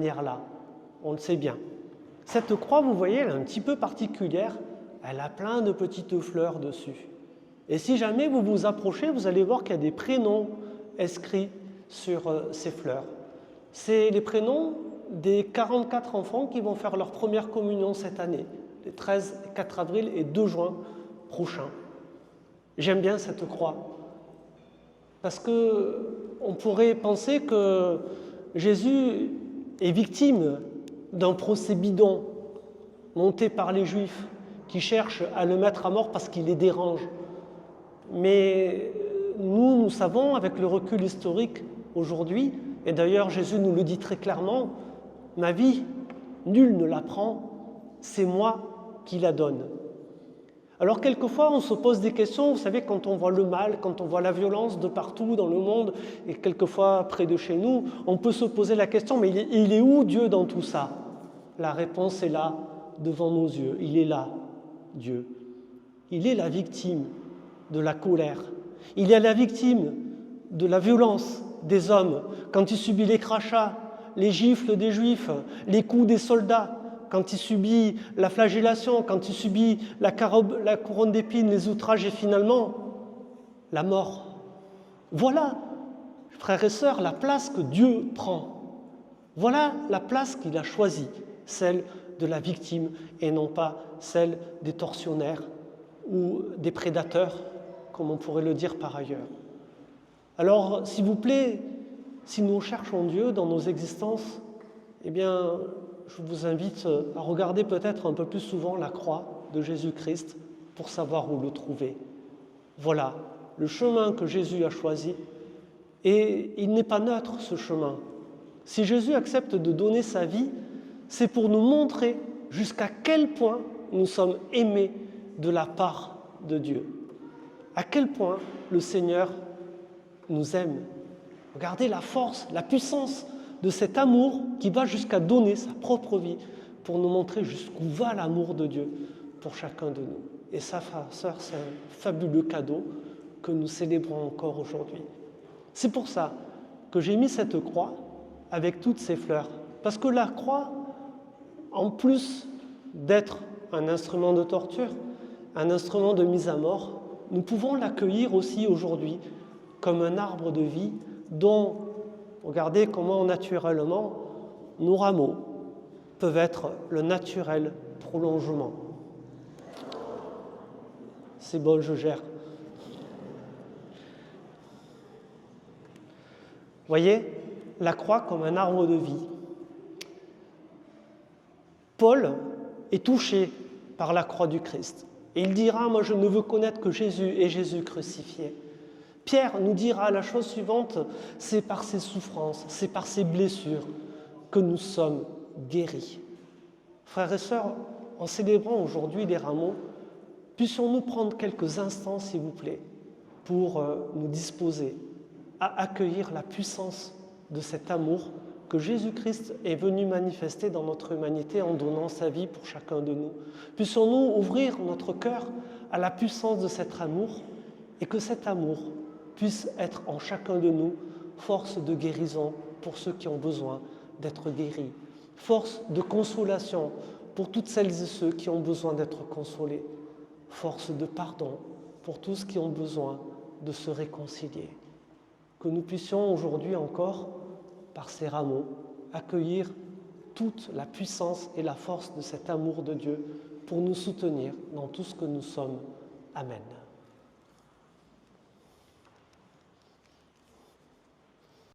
manière-là, on le sait bien. Cette croix, vous voyez, elle est un petit peu particulière, elle a plein de petites fleurs dessus. Et si jamais vous vous approchez, vous allez voir qu'il y a des prénoms inscrits sur ces fleurs. C'est les prénoms des 44 enfants qui vont faire leur première communion cette année, les 13 et 4 avril et 2 juin prochains. J'aime bien cette croix, parce qu'on pourrait penser que Jésus est victime d'un procès bidon monté par les Juifs qui cherchent à le mettre à mort parce qu'il les dérange. Mais nous savons, avec le recul historique aujourd'hui, et d'ailleurs Jésus nous le dit très clairement, ma vie, nul ne la prend, c'est moi qui la donne. Alors quelquefois on se pose des questions, vous savez, quand on voit le mal, quand on voit la violence de partout dans le monde, et quelquefois près de chez nous, on peut se poser la question, mais il est où Dieu dans tout ça? La réponse est là, devant nos yeux, il est là, Dieu. Il est la victime de la colère. Il est la victime de la violence des hommes quand il subit les crachats, les gifles des Juifs, les coups des soldats, quand il subit la flagellation, quand il subit la couronne d'épines, les outrages et finalement la mort. Voilà, frères et sœurs, la place que Dieu prend. Voilà la place qu'il a choisie, celle de la victime et non pas celle des tortionnaires ou des prédateurs, comme on pourrait le dire par ailleurs. Alors, s'il vous plaît, si nous cherchons Dieu dans nos existences, eh bien, je vous invite à regarder peut-être un peu plus souvent la croix de Jésus-Christ pour savoir où le trouver. Voilà le chemin que Jésus a choisi, et il n'est pas neutre ce chemin. Si Jésus accepte de donner sa vie, c'est pour nous montrer jusqu'à quel point nous sommes aimés de la part de Dieu. À quel point le Seigneur nous aime. Regardez la force, la puissance de cet amour qui va jusqu'à donner sa propre vie pour nous montrer jusqu'où va l'amour de Dieu pour chacun de nous. Et ça, frères et sœurs, c'est un fabuleux cadeau que nous célébrons encore aujourd'hui. C'est pour ça que j'ai mis cette croix avec toutes ces fleurs. Parce que la croix, en plus d'être un instrument de torture, un instrument de mise à mort, nous pouvons l'accueillir aussi aujourd'hui comme un arbre de vie dont, regardez comment naturellement, nos rameaux peuvent être le naturel prolongement. C'est bon, je gère. Voyez, la croix comme un arbre de vie. Paul est touché par la croix du Christ. Et il dira, moi je ne veux connaître que Jésus et Jésus crucifié. Pierre nous dira la chose suivante, c'est par ses souffrances, c'est par ses blessures que nous sommes guéris. Frères et sœurs, en célébrant aujourd'hui les rameaux, puissions-nous prendre quelques instants, s'il vous plaît, pour nous disposer à accueillir la puissance de cet amour que Jésus-Christ est venu manifester dans notre humanité en donnant sa vie pour chacun de nous. Puissions-nous ouvrir notre cœur à la puissance de cet amour et que cet amour puisse être en chacun de nous force de guérison pour ceux qui ont besoin d'être guéris, force de consolation pour toutes celles et ceux qui ont besoin d'être consolés, force de pardon pour tous qui ont besoin de se réconcilier. Que nous puissions aujourd'hui encore, par ces rameaux, accueillir toute la puissance et la force de cet amour de Dieu pour nous soutenir dans tout ce que nous sommes. Amen.